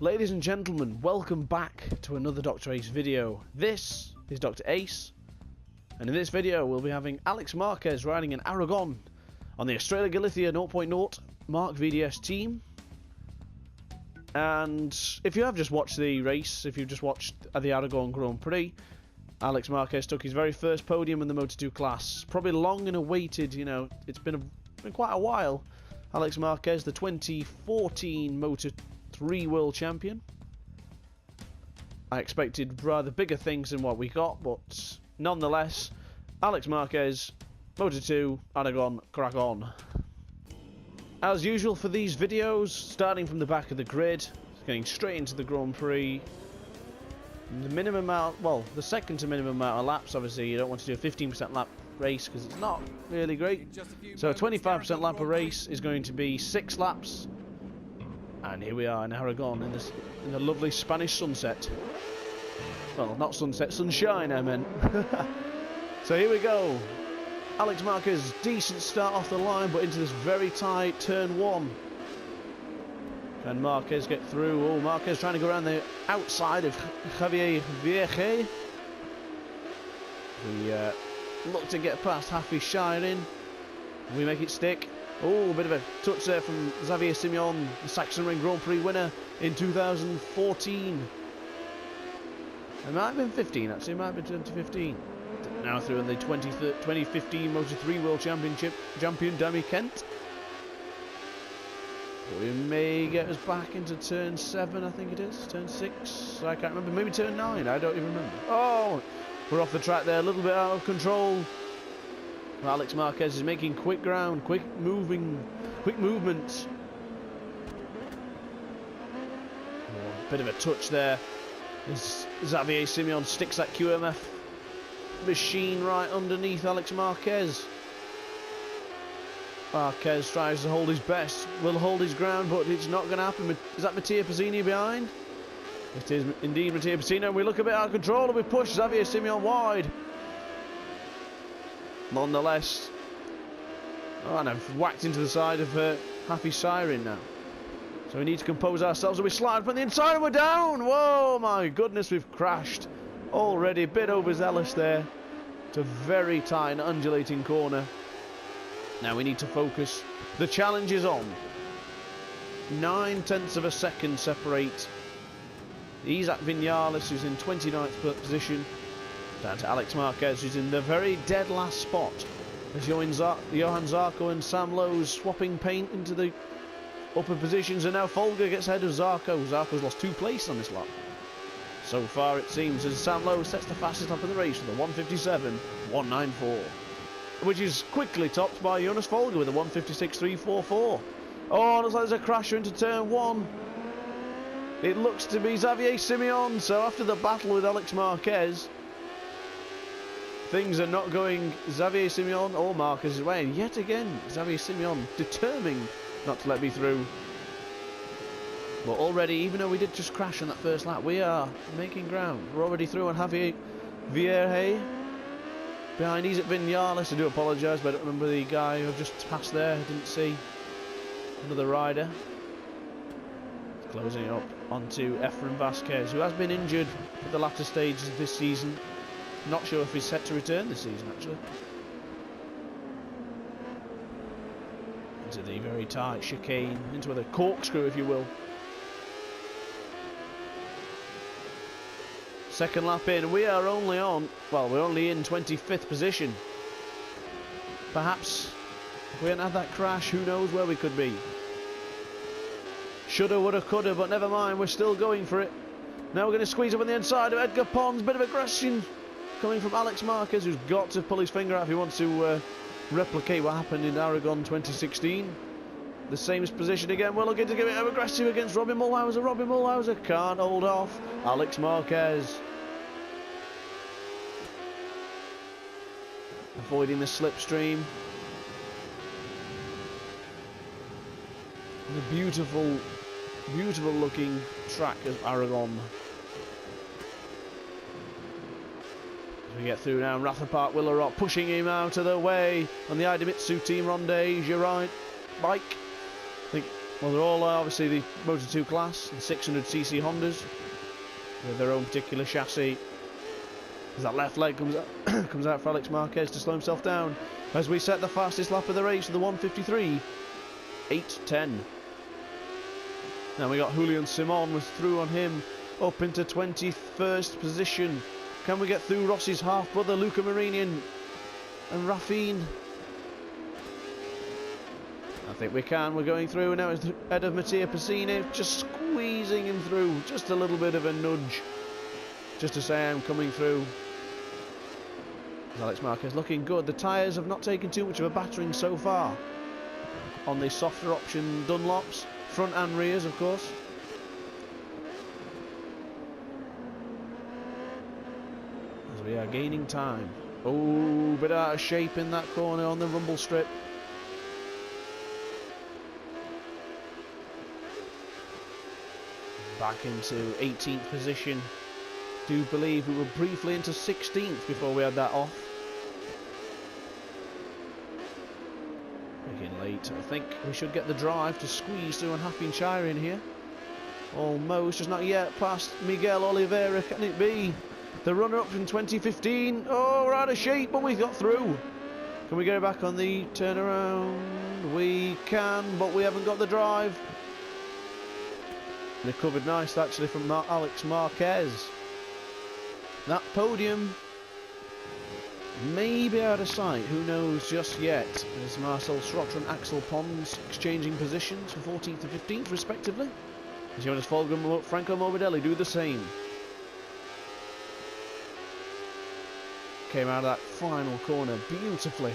Ladies and gentlemen, welcome back to another Dr. Ace video. This is Dr. Ace, and in this video we'll be having Alex Marquez riding an Aragon on the Australia Galicia 0.0 Mark VDS team. And if you have just watched the race, if you've just watched the Aragon Grand Prix, Alex Marquez took his very first podium in the Moto2 class. Probably long and awaited, you know, it's been quite a while. Alex Marquez, the 2014 Moto3 World Champion. I expected rather bigger things than what we got, but nonetheless, Alex Marquez, Moto2, Aragon, crack on. As usual for these videos, starting from the back of the grid, getting straight into the Grand Prix. The minimum amount, well, the second to minimum amount of laps, obviously you don't want to do a 15% lap race because it's not really great. So a 25% lap of race is going to be 6 laps. And here we are in Aragon in the lovely Spanish sunset. Well, not sunset, sunshine I meant. So here we go. Alex Marquez, decent start off the line, but into this very tight turn 1. Can Marquez get through? Oh, Marquez trying to go around the outside of Javier Vierge. We look to get past Hafi Shirin. We make it stick. Oh, a bit of a touch there from Xavier Simeon, the Saxon Ring Grand Prix winner in 2014. It might have been 15, actually. It might have been 2015. Now through in the 2015 Moto3 World Championship champion, Dami Kent. We may get us back into turn 7, I think it is. Turn 6, I can't remember. Maybe turn 9, I don't even remember. Oh, we're off the track there, a little bit out of control. Alex Marquez is making quick ground, quick movement. Oh, bit of a touch there. Xavier Simeon sticks that QMF machine right underneath Alex Marquez. Marquez tries to hold his best, will hold his ground, but it's not going to happen. Is that Mattia Pizzini behind? It is indeed Mattia Pizzini, and we look a bit out of control and we push Xavier Simeon wide. Nonetheless, oh, and I've whacked into the side of Happy Siren now. So we need to compose ourselves, and we slide from the inside and we're down. Whoa, my goodness, we've crashed already. A bit overzealous there. It's a very tight and undulating corner. Now we need to focus. The challenge is on. 9/10 of a second separate Isaac Vinales, who's in 29th position, down to Alex Marquez, who's in the very dead last spot. As Johan Zarco and Sam Lowe's swapping paint into the upper positions, and now Folger gets ahead of Zarco. Zarco's lost 2 places on this lap. So far it seems as Sam Lowe sets the fastest lap in the race with a 1:57.194. Which is quickly topped by Jonas Folger with a 1:56.344. Oh, looks like there's a crasher into turn 1. It looks to be Xavier Simeon. So after the battle with Alex Marquez, things are not going Xavier Simeon or Marquez's way. And yet again, Xavier Simeon determined not to let me through. But already, even though we did just crash on that first lap, we are making ground. We're already through on Javier Vierge. Behind Isaac Vinales. I do apologise, but I don't remember the guy who just passed there. I didn't see another rider. Closing it up onto Efren Vasquez, who has been injured at the latter stages of this season. Not sure if he's set to return this season, actually. Into the very tight chicane, into the corkscrew, if you will. Second lap in, we are only on, well, we're only in 25th position. Perhaps if we hadn't had that crash, who knows where we could be. Shoulda, woulda, coulda, but never mind, we're still going for it. Now we're going to squeeze up on the inside of Edgar Pons. Bit of aggression coming from Alex Marquez, who's got to pull his finger out if he wants to replicate what happened in Aragon 2016. The same position again. We're looking to get it aggressive against Robin Mulhauser. Robin Mulhauser can't hold off Alex Marquez. Avoiding the slipstream. The beautiful, beautiful looking track of Aragon. As we get through now, Rafferpark Willerot pushing him out of the way on the Idemitsu team Ronde. You're right, Mike. I think Well, they're all obviously the Moto2 class, the 600cc Hondas, with their own particular chassis. As that left leg comes out, comes out for Alex Marquez to slow himself down, as we set the fastest lap of the race with the 1:53.810. Now we got Julian Simon was through on him, up into 21st position. Can we get through Rossi's half-brother Luca Marini and Raffine? I think we can. We're going through now. It's head of Mattia Pacini, just squeezing him through. Just a little bit of a nudge, just to say I'm coming through. Alex Marquez looking good. The tyres have not taken too much of a battering so far on the softer option Dunlops, front and rears, of course. As we are gaining time. Oh, bit out of shape in that corner on the rumble strip. Back into 18th position. Do believe we were briefly into 16th before we had that off. Again late. I think we should get the drive to squeeze through and Happy and Shire in here. Almost, just not yet past Miguel Oliveira. Can it be? The runner-up in 2015. Oh, we're out of shape, but we got through. Can we get it back on the turnaround? We can, but we haven't got the drive. Recovered nice actually from Alex Marquez. That podium may be out of sight, who knows just yet, as Marcel Schrotter and Axel Pons exchanging positions for 14th and 15th respectively, as Jonas Folger and Franco Morbidelli do the same. Came out of that final corner beautifully.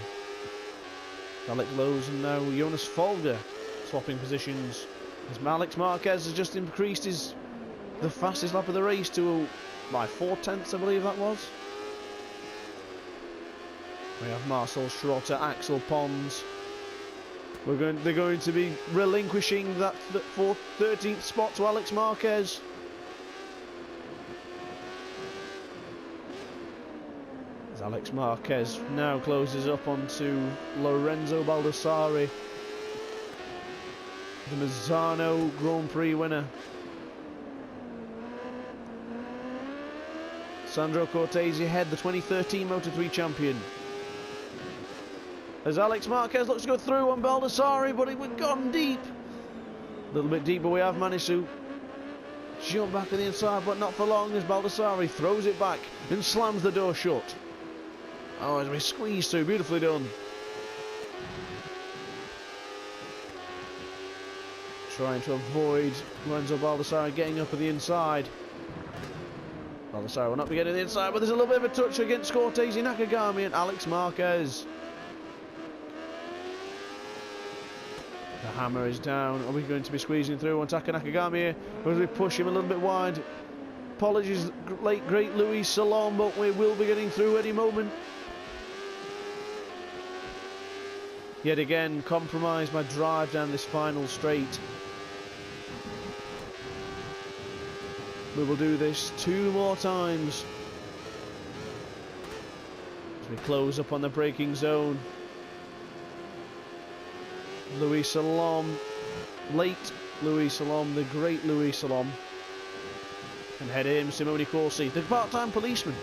Alex Lowe's and now Jonas Folger swapping positions, as Alex Marquez has just increased the fastest lap of the race to by 4/10, I believe that was. We have Marcel Schrotter, Axel Pons. They're going to be relinquishing that 13th spot to Alex Marquez. As Alex Marquez now closes up onto Lorenzo Baldassarri, the Misano Grand Prix winner. Sandro Cortese ahead, the 2013 Moto3 champion. As Alex Marquez looks to go through on Baldassarri, but we've gone deep. A little bit deep, but we have managed to jump back on the inside, but not for long, as Baldassarri throws it back and slams the door shut. Oh, as we squeeze through, beautifully done. Trying to avoid Lorenzo Baldassarri getting up at the inside. Baldassarri will not be getting the inside, but there's a little bit of a touch against Cortese, Nakagami and Alex Marquez. The hammer is down. Are we going to be squeezing through on Taka Nakagami here? Or will we push him a little bit wide? Apologies, late great Luis Salom, but we will be getting through any moment. Yet again, compromised my drive down this final straight. We will do this 2 more times as we close up on the braking zone. Luis Salom, late Luis Salom, the great Luis Salom. And head him, Simone Corsi, the part-time policeman.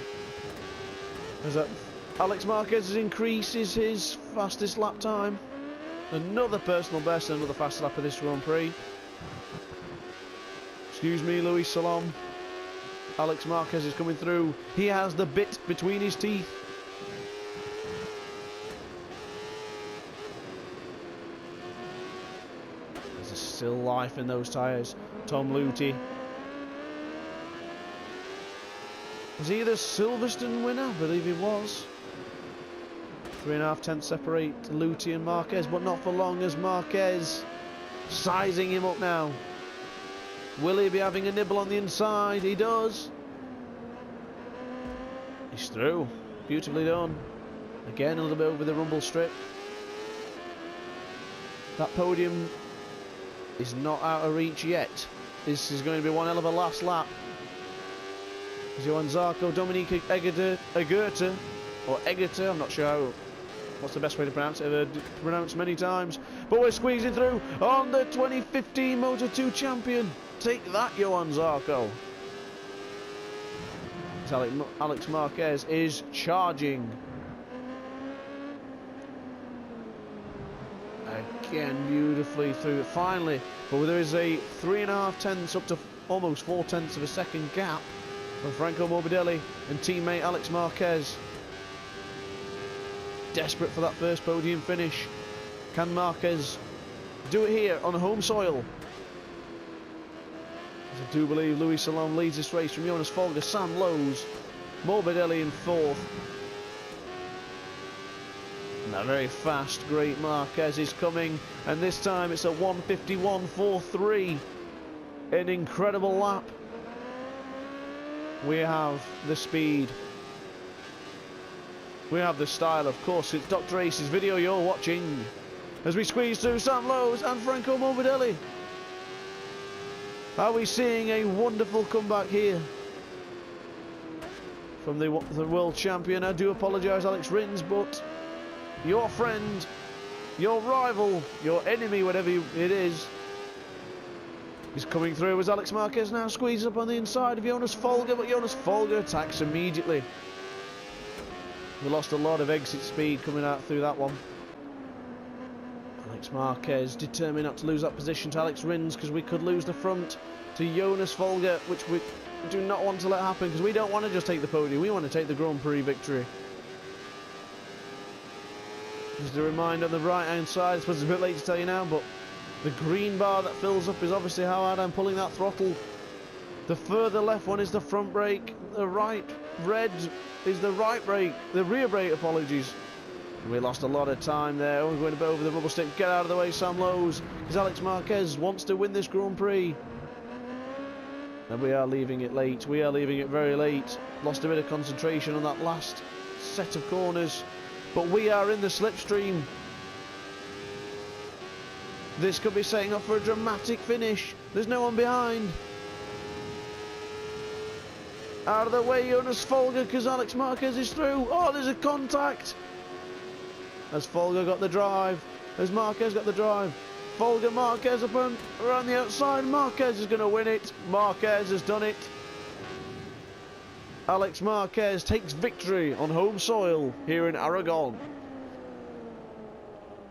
As Alex Marquez increases his fastest lap time. Another personal best, another fast lap of this Grand Prix. Excuse me, Luis Salom. Alex Marquez is coming through. He has the bit between his teeth. There's still life in those tyres. Tom Luthi. Was he the Silverstone winner? I believe he was. 3.5 tenths separate Luthi and Marquez, but not for long, as Marquez sizing him up now. Will he be having a nibble on the inside? He does. He's through. Beautifully done. Again, a little bit over the rumble strip. That podium is not out of reach yet. This is going to be one hell of a last lap. Johan Zarco, Dominique Egerter, or Egerter, I'm not sure what's the best way to pronounce it. I've heard it pronounced many times. but we're squeezing through on the 2015 Moto2 champion. Take that, Johan Zarco. Alex Marquez is charging. Again, beautifully through, finally. But there is a 3.5 tenths up to almost 4 tenths of a second gap from Franco Morbidelli and teammate Alex Marquez. Desperate for that first podium finish. Can Marquez do it here on home soil? As I do believe Louis Salom leads this race from Jonas Folger, Sam Lowes, Morbidelli in fourth. And a very fast, great Marquez is coming, and this time it's a 1:51.43. An incredible lap. We have the speed. We have the style, of course. It's Dr. Ace's video you're watching as we squeeze through Sam Lowes and Franco Morbidelli. Are we seeing a wonderful comeback here from the world champion? I do apologise, Alex Rins, but your friend, your rival, your enemy, whatever it is coming through as Alex Marquez now squeezes up on the inside of Jonas Folger, but Jonas Folger attacks immediately. We lost a lot of exit speed coming out through that one. Alex Marquez determined not to lose that position to Alex Rins, because we could lose the front to Jonas Folger, which we do not want to let happen, because we don't want to just take the podium, we want to take the Grand Prix victory. Just a reminder on the right hand side, I suppose it's a bit late to tell you now, but the green bar that fills up is obviously how hard I'm pulling that throttle. The further left one is the front brake, the right red is the right brake, the rear brake, apologies. We lost a lot of time there. We're going to go over the rubble stick. Get out of the way, Sam Lowes, because Alex Marquez wants to win this Grand Prix. And we are leaving it late. We are leaving it very late. Lost a bit of concentration on that last set of corners. But we are in the slipstream. This could be setting up for a dramatic finish. There's no one behind. Out of the way, Jonas Folger, because Alex Marquez is through. Oh, there's a contact. As Folger got the drive, as Marquez got the drive. Folger, Marquez up around the outside. Marquez is going to win it. Marquez has done it. Alex Marquez takes victory on home soil here in Aragon.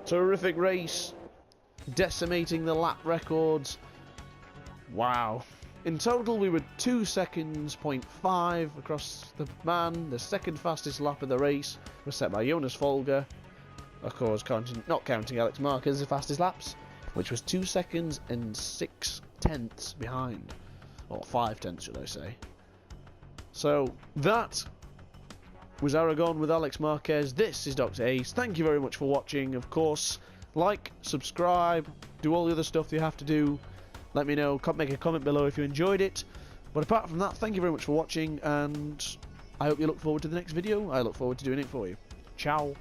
Terrific race. Decimating the lap records. Wow. In total, we were 2 seconds, 0.5 across the man. The second fastest lap of the race was set by Jonas Folger. Of course, not counting Alex Marquez's fastest laps, which was 2 seconds and 6 tenths behind. Or 5 tenths, should I say. So, that was Aragon with Alex Marquez. This is Dr. Ace. Thank you very much for watching. Of course, like, subscribe, do all the other stuff you have to do. Let me know, make a comment below if you enjoyed it. But apart from that, thank you very much for watching, and I hope you look forward to the next video. I look forward to doing it for you. Ciao.